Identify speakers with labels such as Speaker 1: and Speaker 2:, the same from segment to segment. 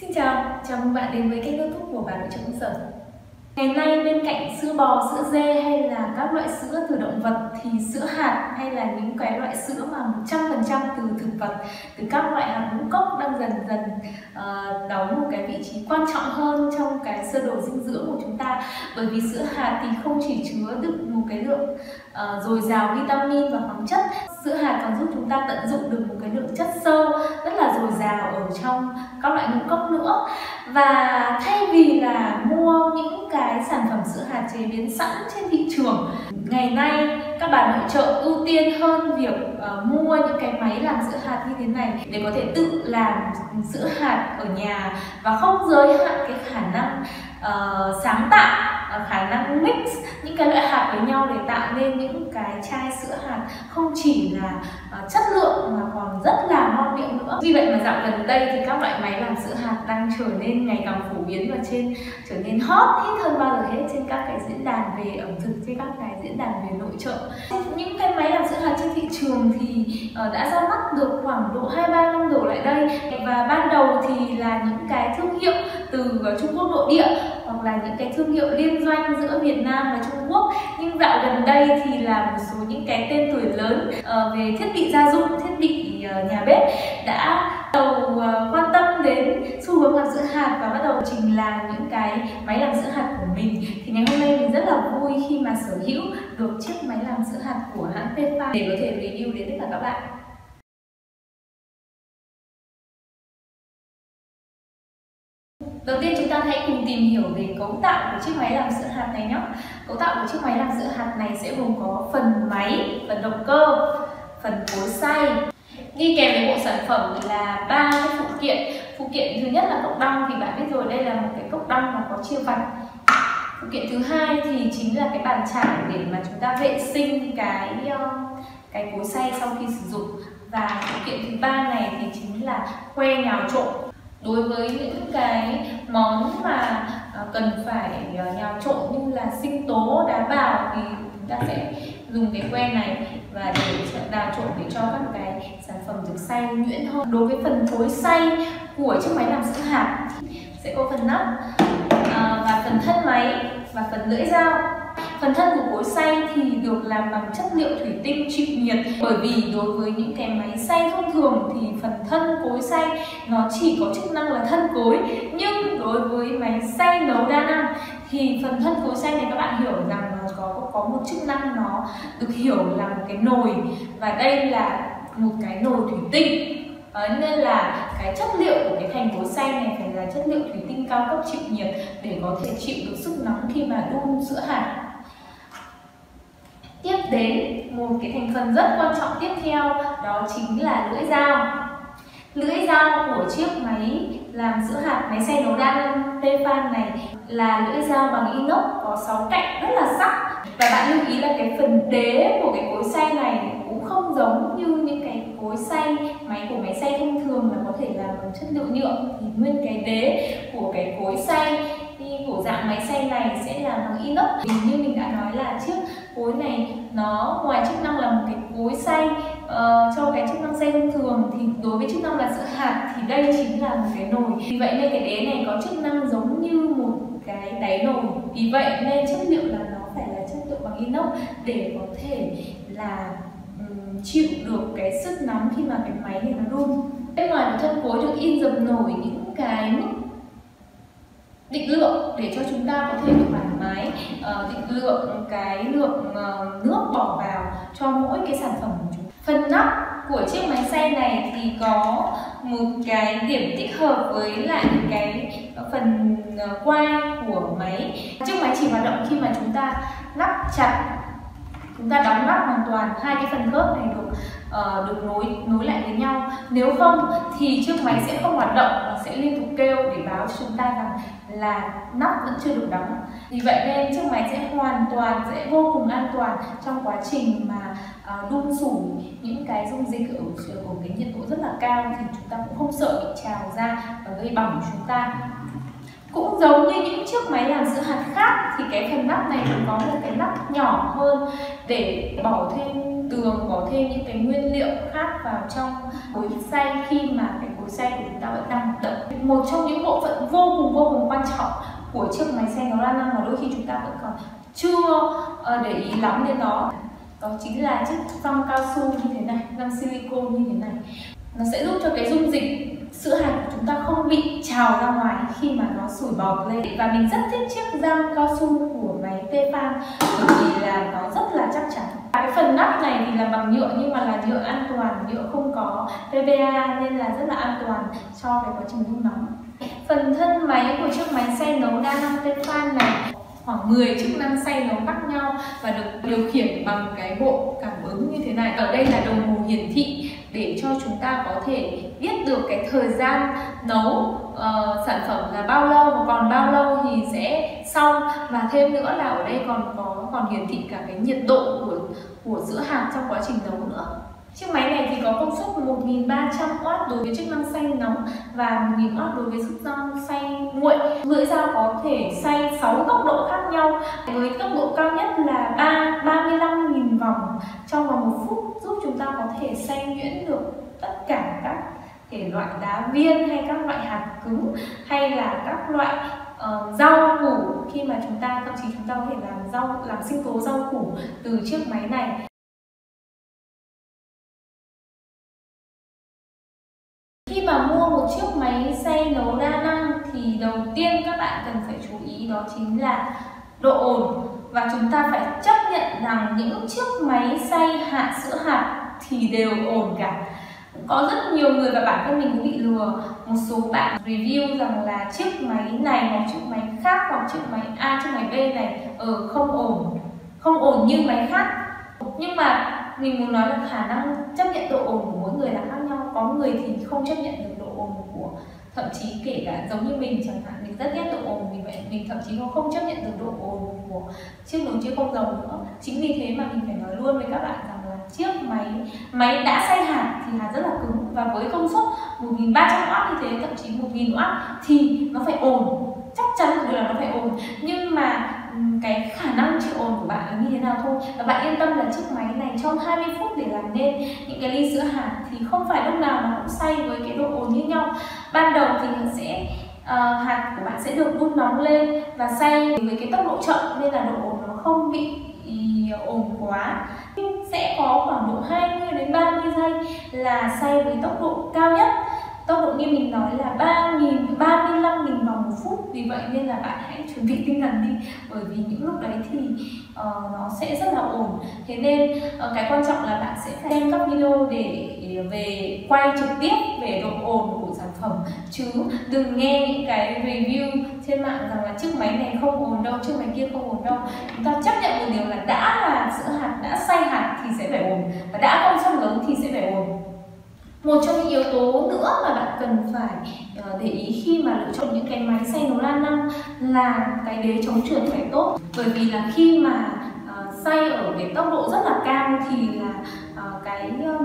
Speaker 1: Xin chào mừng bạn đến với kênh YouTube của Bà Nội trợ Công Sở. Ngày nay bên cạnh sữa bò, sữa dê hay là các loại sữa từ động vật thì sữa hạt hay là những cái loại sữa mà 100% từ thực vật, từ các loại hạt ngũ cốc đang dần dần đóng một cái vị trí quan trọng hơn trong cái sơ đồ dinh dưỡng của chúng ta. Bởi vì sữa hạt thì không chỉ chứa đựng một cái lượng dồi dào vitamin và khoáng chất, sữa hạt còn giúp chúng ta tận dụng được một cái lượng chất xơ rất là dồi dào ở trong các loại ngũ cốc nữa. Và thay vì là mua những cái sản phẩm sữa hạt chế biến sẵn trên thị trường, ngày nay các bà nội trợ ưu tiên hơn việc mua những cái máy làm sữa hạt như thế này để có thể tự làm sữa hạt ở nhà và không giới hạn cái khả năng sáng tạo, khả năng mix những cái loại hạt với nhau để tạo nên những cái chai sữa hạt không chỉ là chất lượng mà còn rất là ngon miệng nữa. Vì vậy mà dạo gần đây thì các loại máy làm sữa hạt đang trở nên ngày càng phổ biến và trở nên hot hit hơn bao giờ hết trên các cái diễn đàn về ẩm thực, trên các cái diễn đàn về nội trợ. Những cái máy làm sữa hạt trên thị trường thì đã ra mắt được khoảng độ 2-3 năm đổ lại đây, và ban đầu thì là những cái thương hiệu từ Trung Quốc nội địa hoặc là những cái thương hiệu liên doanh giữa Việt Nam và Trung Quốc. Nhưng dạo gần đây thì là một số những cái tên tuổi lớn về thiết bị gia dụng, thiết bị nhà bếp đã đầu quan tâm đến xu hướng làm sữa hạt và bắt đầu trình làng những cái máy làm sữa hạt của mình. Thì ngày hôm nay mình rất là vui khi mà sở hữu được chiếc máy làm sữa hạt của hãng Tefal để có thể review đến tất cả các bạn. Đầu tiên chúng ta hãy cùng tìm hiểu về cấu tạo của chiếc máy làm sữa hạt này nhé. Cấu tạo của chiếc máy làm sữa hạt này sẽ gồm có phần máy, phần động cơ, phần cối xay. Đi kèm với bộ sản phẩm là 3 cái phụ kiện. Phụ kiện thứ nhất là cốc đong, thì bạn biết rồi, đây là một cái cốc đong mà có chia vạch. Phụ kiện thứ hai thì chính là cái bàn chải để mà chúng ta vệ sinh cái cối xay sau khi sử dụng. Và phụ kiện thứ ba này thì chính là que nhào trộn. Đối với những cái món mà cần phải nhào trộn như là sinh tố, đá bào thì chúng ta sẽ dùng cái que này và để đào trộn để cho các cái sản phẩm được xay nhuyễn hơn. Đối với phần cối xay của chiếc máy làm sữa hạt sẽ có phần nắp và phần thân máy và phần lưỡi dao. Phần thân của cối xay thì được làm bằng chất liệu thủy tinh chịu nhiệt, bởi vì đối với những cái máy xay thông thường thì phần thân cối xay nó chỉ có chức năng là thân cối, nhưng đối với máy xay nấu đa năng thì phần thân cối xay này các bạn hiểu rằng nó có một chức năng, nó được hiểu là một cái nồi, và đây là một cái nồi thủy tinh. Nên là cái chất liệu của cái thành cối xay này phải là chất liệu thủy tinh cao cấp chịu nhiệt để có thể chịu được sức nóng khi mà đun sữa hạt. Tiếp đến một cái thành phần rất quan trọng tiếp theo, đó chính là lưỡi dao. Lưỡi dao của chiếc máy làm sữa hạt, máy xay nấu đa năng Tefal này là lưỡi dao bằng inox có 6 cạnh rất là sắc. Và bạn lưu ý là cái phần đế của cái cối xay này cũng không giống như những cái cối xay của máy xay thông thường là có thể làm bằng chất liệu nhựa, thì nguyên cái đế của cái cối xay của dạng máy xay này sẽ là bằng inox. Như mình đã nói là chiếc cối này nó ngoài chức năng là một cái cối xay cho cái chức năng xay thông thường, thì đối với chức năng là sữa hạt thì đây chính là một cái nồi. Vì vậy nên cái đế này có chức năng giống như một cái đáy nồi. Vì vậy nên chất liệu là nó phải là chất liệu bằng inox để có thể là chịu được cái sức nóng khi mà cái máy này nó đun. Bên ngoài của thân cối được in dập nổi những cái mức định lượng để cho chúng ta có thể thoải mái định lượng cái lượng nước bỏ vào cho mỗi cái sản phẩm của chúng. Phần nắp của chiếc máy xay này thì có một cái điểm tích hợp với lại cái phần quai của máy. Chiếc máy chỉ hoạt động khi mà chúng ta lắp chặt, chúng ta đóng nắp hoàn toàn, hai cái phần khớp này được nối lại với nhau. Nếu không thì chiếc máy sẽ không hoạt động, nó sẽ liên tục kêu để báo cho chúng ta rằng là nắp vẫn chưa được đóng. Vì vậy nên chiếc máy sẽ sẽ vô cùng an toàn trong quá trình mà đun sủi những cái dung dịch ở cái nhiệt độ rất là cao, thì chúng ta cũng không sợ bị trào ra và gây bỏng chúng ta. Cũng giống như những chiếc máy làm sữa hạt khác thì cái phần nắp này có một cái nắp nhỏ hơn để bỏ thêm tường, bỏ thêm những cái nguyên liệu khác vào trong cối xay khi mà cái cối xay của chúng ta vẫn đang hoạt động. Một trong những bộ phận vô cùng quan trọng của chiếc máy xay nấu đa năng mà đôi khi chúng ta vẫn còn chưa để ý lắm đến nó, đó chính là chiếc răng cao su như thế này, răng silicone như thế này. Nó sẽ giúp cho cái dung dịch sữa hạt của chúng ta không bị trào ra ngoài khi mà nó sủi bọt lên. Và mình rất thích chiếc răng cao su của máy Tefal bởi vì là nó rất là chắc chắn. Cái phần nắp này thì là bằng nhựa nhưng mà là nhựa an toàn, nhựa không có PVA nên là rất là an toàn cho cái quá trình đun nóng. Phần thân máy của chiếc máy xay nấu đa năng Tefal này khoảng 10 chức năng xay nấu khác nhau và được điều khiển bằng cái bộ cảm ứng như thế này. Ở đây là đồng hồ hiển thị để cho chúng ta có thể biết được cái thời gian nấu sản phẩm là bao lâu và còn bao lâu thì sẽ xong. Và thêm nữa là ở đây còn hiển thị cả cái nhiệt độ của sữa hạt trong quá trình nấu nữa. Chiếc máy này thì có công suất 1300W đối với chức năng xay nóng và 1000W đối với chức năng xay nguội. Lưỡi dao có thể xay 6 tốc độ khác nhau với tốc độ cao nhất là 35.000 vòng trong vòng 1 phút, giúp chúng ta có thể xay nhuyễn được tất cả các thể loại đá viên hay các loại hạt cứng hay là các loại rau củ, khi mà thậm chí chúng ta có thể làm sinh tố rau củ từ chiếc máy này. Khi mà mua một chiếc máy xay nấu đa năng thì đầu tiên các bạn cần phải chú ý đó chính là độ ồn. Và chúng ta phải chấp nhận rằng những chiếc máy xay sữa hạt thì đều ồn cả. Có rất nhiều người và bản thân mình cũng bị lừa. Một số bạn review rằng là chiếc máy này hoặc chiếc máy khác hoặc chiếc máy A, chiếc máy B này không ồn như máy khác. Nhưng mà mình muốn nói là khả năng chấp nhận độ ồn của mỗi người là khác nhau. Có người thì không chấp nhận được độ ồn của, thậm chí kể cả giống như mình chẳng hạn, mình rất ghét độ ồn, vì vậy mình thậm chí không chấp nhận được độ ồn của chiếc nồi chiên không dầu nữa. Chính vì thế mà mình phải nói luôn với các bạn rằng là chiếc máy đã xay hạt thì hạt rất là cứng, và với công suất 1300W như thế, thậm chí 1000W thì nó phải ồn, chắc chắn là nó phải ồn. Nhưng mà cái khả năng chịu ồn của bạn là như thế nào thôi. Và bạn yên tâm là chiếc máy này trong 20 phút để làm nên những cái ly sữa hạt thì không phải lúc nào nó cũng xay với cái độ ồn như nhau. Ban đầu thì hạt của bạn sẽ được đun nóng lên và xay với cái tốc độ chậm nên là độ ồn nó không bị ồn quá. Sẽ có khoảng độ 20 đến 30 giây là xay với tốc độ cao nhất. Tốc độ như mình nói là 35.000 vòng một phút. Vì vậy nên là bạn hãy chuẩn bị tinh thần đi, bởi vì những lúc đấy thì nó sẽ rất là ồn. Thế nên cái quan trọng là bạn sẽ phải xem các video để về quay trực tiếp về độ ồn của sản phẩm, chứ đừng nghe những cái review trên mạng rằng là chiếc máy này không ồn đâu, chiếc máy kia không ồn đâu. Chúng ta chấp nhận một điều là đã là sữa hạt, đã xay hạt thì sẽ phải ồn, và đã công suất lớn thì sẽ phải ồn. Một trong những yếu tố nữa mà bạn cần phải để ý khi mà lựa chọn những cái máy xay nấu đa năng là cái đế chống trượt phải tốt. Bởi vì là khi mà xay ở cái tốc độ rất là cao thì là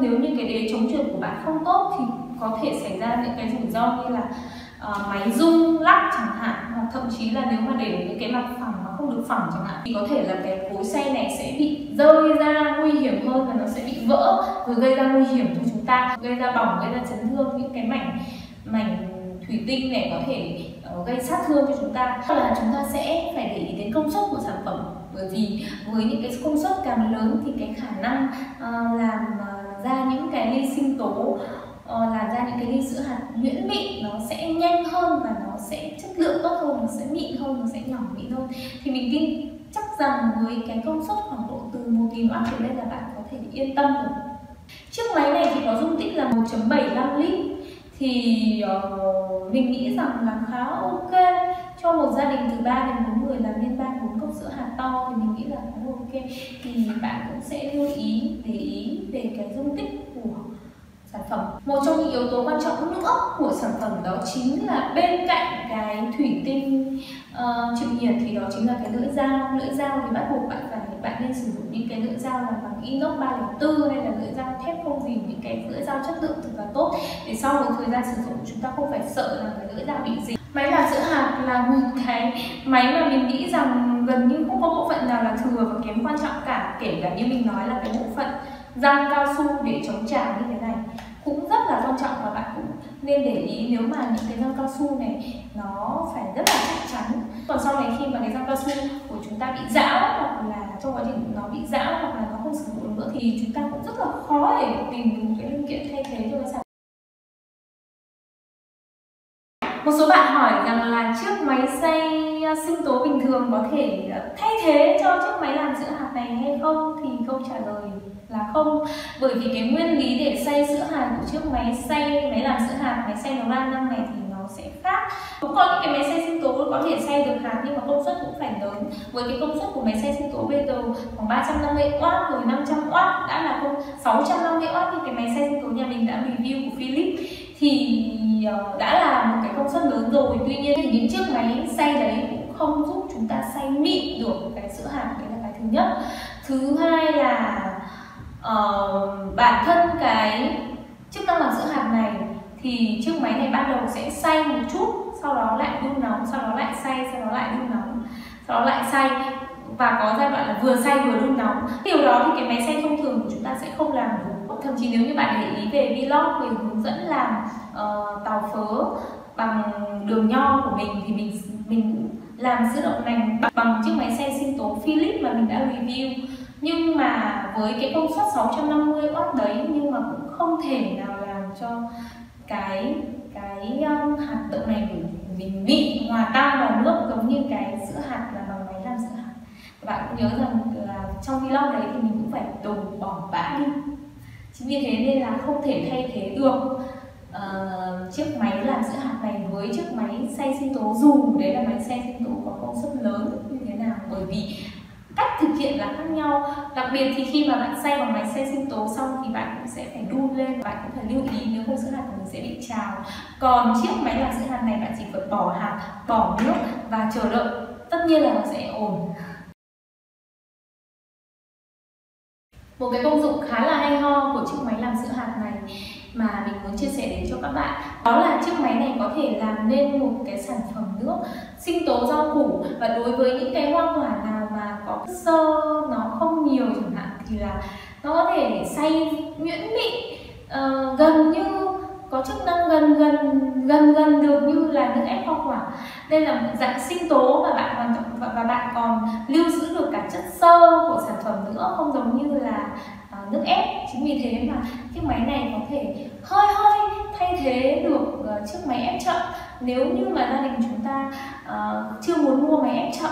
Speaker 1: nếu như cái đế chống trượt của bạn không tốt thì có thể xảy ra những cái rủi ro như là máy rung lắc chẳng hạn, hoặc thậm chí là nếu mà để những cái mặt phẳng mà không được phẳng chẳng hạn thì có thể là cái cối xay này sẽ bị rơi ra, nguy hiểm hơn là nó sẽ bị vỡ rồi gây ra nguy hiểm cho chúng ta, gây ra bỏng, gây ra chấn thương. Những cái mảnh thủy tinh này có thể gây sát thương cho chúng ta. Đó là chúng ta sẽ phải để ý đến công suất của sản phẩm, bởi vì với những cái công suất càng lớn thì cái khả năng làm ra những cái ly sinh tố, làm ra những cái ly sữa hạt nhuyễn mịn nó sẽ nhanh hơn và nó sẽ chất lượng tốt hơn, nó sẽ mịn hơn, nó sẽ nhỏ mịn hơn. Thì mình tin chắc rằng với cái công suất khoảng độ từ 1000W trở lên là bạn có thể yên tâm được. Chiếc máy này thì có dung tích là 1.75 lít, thì mình nghĩ rằng là khá ok cho một gia đình từ 3 đến 4 người làm nên 3-4 cốc sữa hạt to, thì mình nghĩ là khá ok. Thì bạn cũng sẽ lưu ý, để ý về cái dung tích của sản phẩm. Một trong những yếu tố quan trọng nữa của sản phẩm đó chính là bên cạnh cái thủy tinh chịu nhiệt thì đó chính là cái lưỡi dao. Lưỡi dao thì bắt buộc bạn nên sử dụng những cái lưỡi dao làm bằng inox 304 hay là lưỡi dao thép không dìm, những cái lưỡi dao chất lượng thật là tốt, để sau một thời gian sử dụng chúng ta không phải sợ là cái lưỡi dao bị dính. Máy làm sữa hạt là một cái máy mà mình nghĩ rằng gần như không có bộ phận nào là thừa và kém quan trọng cả, kể cả như mình nói là cái bộ phận răng cao su để chống trào như thế này cũng rất là quan trọng, và bạn cũng nên để ý nếu mà những cái răng cao su này nó phải rất là chắc chắn. Còn sau này khi mà cái răng cao su của chúng ta bị rã, hoặc là trong quá trình nó bị rã hoặc là nó không sử dụng được nữa, thì chúng ta cũng rất là khó để tìm được một cái linh kiện thay thế cho cái sản. Một số bạn hỏi rằng là chiếc máy xay sinh tố bình thường có thể thay thế cho chiếc máy làm sữa hạt này hay không, thì câu trả lời là không, bởi vì cái nguyên lý để xay sữa hạt của chiếc máy làm sữa hạt, máy xay nấu đa năng này thì nó sẽ khác. Cũng có những cái máy xay sinh tố có thể xay được hạt nhưng mà công suất cũng phải lớn. Với cái công suất của máy xay sinh tố bây giờ khoảng 350W rồi 500W đã là không 650W như cái máy xay sinh tố nhà mình đã review của Philips thì đã là một cái công suất lớn rồi. Tuy nhiên thì những chiếc máy xay đấy cũng không giúp chúng ta xay mịn được cái sữa hạt, đấy là cái thứ nhất. Thứ hai là bản thân cái chức năng làm sữa hạt này thì chiếc máy này ban đầu sẽ xay một chút, sau đó lại đun nóng, sau đó lại xay, sau đó lại đun nóng, sau đó lại xay, và có giai đoạn là vừa xay vừa đun nóng. Điều đó thì cái máy xay thông thường của chúng ta sẽ không làm được. Thậm chí nếu như bạn để ý về vlog về hướng dẫn làm tàu phớ bằng đường nho của mình thì mình cũng làm sữa đậu nành bằng chiếc máy xay sinh tố Philips mà mình đã review. Nhưng mà với cái công suất 650W đấy, nhưng mà cũng không thể nào làm cho cái hạt đậu nành của mình bị hòa tan vào nước giống như cái sữa hạt là bằng máy làm sữa hạt. Các bạn cũng nhớ rằng là trong vlog đấy thì mình cũng phải đổ bỏ bã đi. Chính vì thế nên là không thể thay thế được chiếc máy làm sữa hạt này với chiếc máy xay sinh tố, dù đấy là máy xay sinh tố có công suất lớn như thế nào, bởi vì cách thực hiện là khác nhau. Đặc biệt thì khi mà bạn xay bằng máy xay sinh tố xong thì bạn cũng sẽ phải đun lên, bạn cũng phải lưu ý nếu không sữa hạt của mình sẽ bị trào. Còn chiếc máy làm sữa hạt này bạn chỉ phải bỏ hạt, bỏ nước và chờ đợi, tất nhiên là nó sẽ ổn. Một cái công dụng khá là hay ho của chiếc máy làm sữa hạt này mà mình muốn chia sẻ đến cho các bạn, đó là chiếc máy này có thể làm nên một cái sản phẩm nước sinh tố rau củ. Và đối với những cái hoa quả nào mà có xơ nó không nhiều chẳng hạn thì là nó có thể xay nhuyễn mịn, gần như có chức năng gần được như là nước ép hoa quả. Đây là một dạng sinh tố và bạn còn lưu giữ được cả chất xơ của sản phẩm nữa, không giống như là nước ép. Chính vì thế mà chiếc máy này có thể hơi thay thế được chiếc máy ép chậm. Nếu như mà gia đình chúng ta chưa muốn mua máy ép chậm,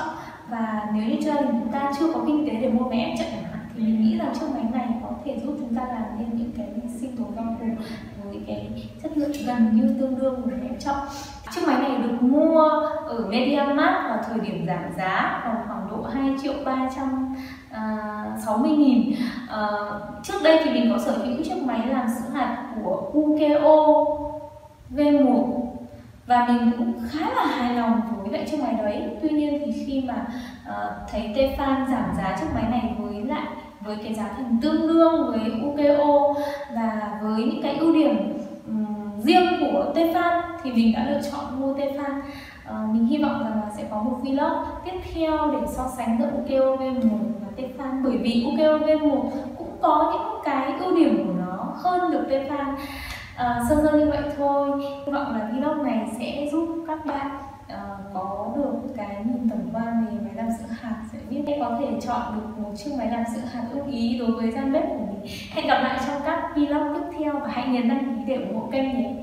Speaker 1: và nếu như gia đình chúng ta chưa có kinh tế để mua máy ép chậm chẳng hạn, thì mình nghĩ rằng chiếc máy này có thể giúp chúng ta làm nên những cái sinh tố rau củ với cái chất lượng gần như tương đương với máy ép chậm. Chiếc máy này được mua ở MediaMarkt vào thời điểm giảm giá vào khoảng độ 2.360.000. Trước đây thì mình có sở hữu chiếc máy làm sữa hạt của UKO V1 và mình cũng khá là hài lòng với lại chiếc máy đấy. Tuy nhiên thì khi mà thấy Tefal giảm giá chiếc máy này với cái giá thành tương đương với UKO và với những cái ưu điểm riêng của Tefal thì mình đã lựa chọn mua Tefal. Mình hy vọng rằng là sẽ có một vlog tiếp theo để so sánh giữa UKO V1 và Tefal, bởi vì UKO V1 cũng có những cái ưu điểm của nó hơn được Tefal. Sơ như vậy thôi. Hy vọng là vlog này sẽ giúp các bạn có được cái nhìn tổng quan về máy làm sữa hạt, sẽ biết có thể chọn được một chiếc máy làm sữa hạt ưng ý đối với gian bếp của mình. Hẹn gặp lại trong các vlog tiếp theo và hãy nhấn đăng ký để ủng hộ kênh nhé.